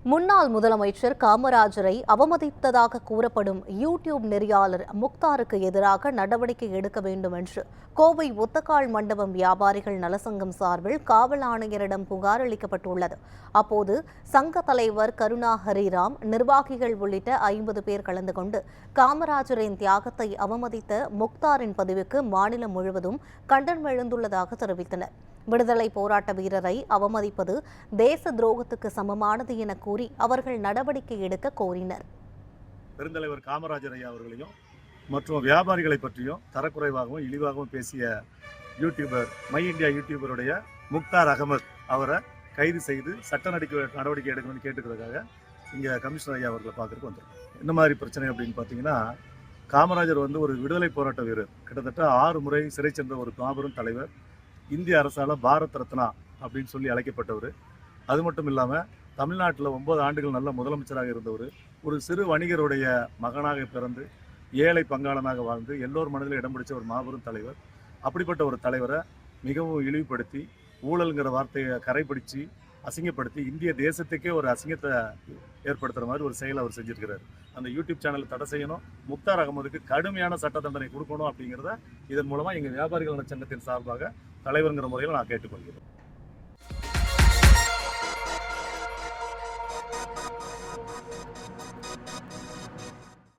முன்னாள் முதலமைச்சர் காமராஜரை அவமதித்ததாக கூறப்படும் யூடியூப் நெறியாளர் முக்தாருக்கு எதிராக நடவடிக்கை எடுக்க வேண்டும் என்று கோவை ஒத்தக்கால் மண்டபம் வியாபாரிகள் நலசங்கம் சார்பில் காவல் ஆணையரிடம் புகார் அளிக்கப்பட்டுள்ளது. அப்போது சங்க தலைவர் கருணா ஹரிராம், நிர்வாகிகள் உள்ளிட்ட 50 பேர் கலந்து கொண்டு காமராஜரின் தியாகத்தை அவமதித்த முக்தாரின் பதிவுக்கு மாநிலம் முழுவதும் கண்டனம் எழுந்துள்ளதாக தெரிவித்தனர். விடுதலை போராட்ட வீரரை அவமதிப்பது தேச துரோகத்துக்கு சமமானது என கூறி அவர்கள் நடவடிக்கை எடுக்க கோரினர். பெருந்தலைவர் காமராஜர் ஐயா அவர்களையும் மற்றும் வியாபாரிகளை பற்றியும் தரக்குறைவாகவும் இழிவாகவும் பேசிய யூடியூபர் மை இந்தியா யூடியூபருடைய முக்தார் அகமது அவரை கைது செய்து சட்ட நடவடிக்கை எடுக்கணும்னு கேட்டுக்கிறதுக்காக இங்கே கமிஷனர் ஐயா அவர்களை பார்க்கறதுக்கு வந்துருக்கோம். என்ன மாதிரி பிரச்சனை அப்படின்னு பார்த்தீங்கன்னா, காமராஜர் ஒரு விடுதலை போராட்ட வீரர், கிட்டத்தட்ட 6 முறை சிறை சென்ற ஒரு மாபெரும் தலைவர், இந்திய அரசால் பாரத் ரத்னா அப்படின்னு சொல்லி அழைக்கப்பட்டவர். அது மட்டும் இல்லாமல் தமிழ்நாட்டில் 9 ஆண்டுகள் நல்ல முதலமைச்சராக இருந்தவர். ஒரு சிறு வணிகருடைய மகனாக பிறந்து ஏழை பங்காளனாக வாழ்ந்து எல்லோர் மனதில் இடம் பிடிச்ச ஒரு மாபெரும் தலைவர். அப்படிப்பட்ட ஒரு தலைவரை மிகவும் இழிவுபடுத்தி ஊழல்ங்கிற வார்த்தையை கரைப்பிடிச்சு அசிங்கப்படுத்தி இந்திய தேசத்துக்கே ஒரு அசிங்கத்தை ஏற்படுத்துகிற மாதிரி ஒரு செயலை அவர் செஞ்சிருக்கிறார். அந்த யூடியூப் சேனலை தடை செய்யணும், முக்தார் அகமதுக்கு கடுமையான சட்ட தண்டனை கொடுக்கணும் அப்படிங்கிறத இதன் மூலமாக எங்கள் வியாபாரிகள் சங்கத்தின் சார்பாக தலைவருங்கிற முறையில் நான் கேட்டுக்கொள்கிறேன்.